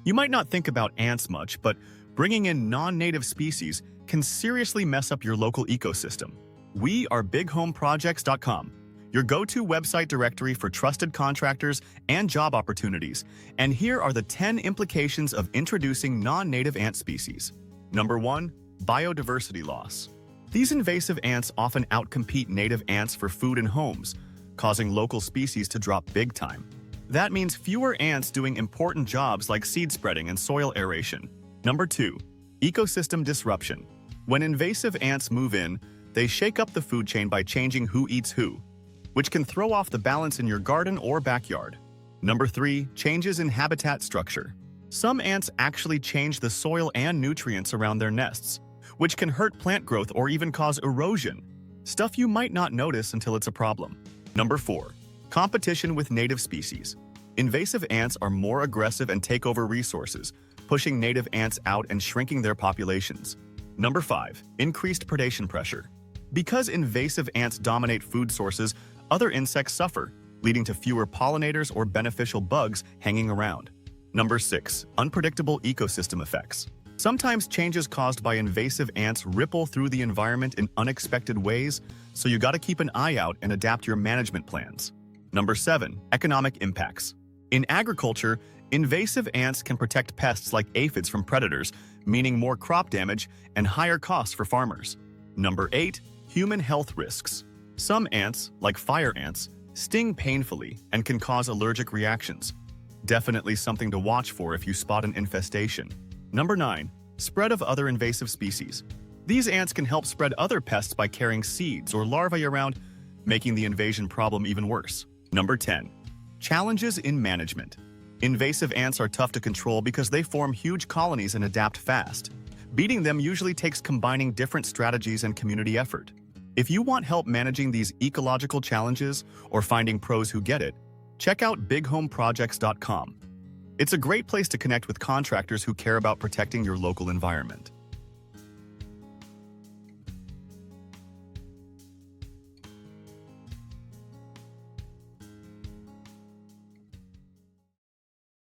You might not think about ants much, but bringing in non-native species can seriously mess up your local ecosystem. We are bighomeprojects.com, your go-to website directory for trusted contractors and job opportunities, and here are the 10 implications of introducing non-native ant species. Number 1. Biodiversity loss. These invasive ants often outcompete native ants for food and homes, causing local species to drop big time. That means fewer ants doing important jobs like seed spreading and soil aeration. Number 2. Ecosystem disruption. When invasive ants move in, they shake up the food chain by changing who eats who, which can throw off the balance in your garden or backyard. Number 3. Changes in habitat structure. Some ants actually change the soil and nutrients around their nests, which can hurt plant growth or even cause erosion, stuff you might not notice until it's a problem. Number 4. Competition with native species. Invasive ants are more aggressive and take over resources, pushing native ants out and shrinking their populations. Number 5. Increased predation pressure. Because invasive ants dominate food sources, other insects suffer, leading to fewer pollinators or beneficial bugs hanging around. Number 6. Unpredictable ecosystem effects. Sometimes changes caused by invasive ants ripple through the environment in unexpected ways, so you gotta keep an eye out and adapt your management plans. Number 7. Economic impacts. In agriculture, invasive ants can protect pests like aphids from predators, meaning more crop damage and higher costs for farmers. Number 8. Human health risks. Some ants, like fire ants, sting painfully and can cause allergic reactions. Definitely something to watch for if you spot an infestation. Number 9. Spread of other invasive species. These ants can help spread other pests by carrying seeds or larvae around, making the invasion problem even worse. Number 10. Challenges in management. Invasive ants are tough to control because they form huge colonies and adapt fast. Beating them usually takes combining different strategies and community effort. If you want help managing these ecological challenges or finding pros who get it, check out bighomeprojects.com. It's a great place to connect with contractors who care about protecting your local environment.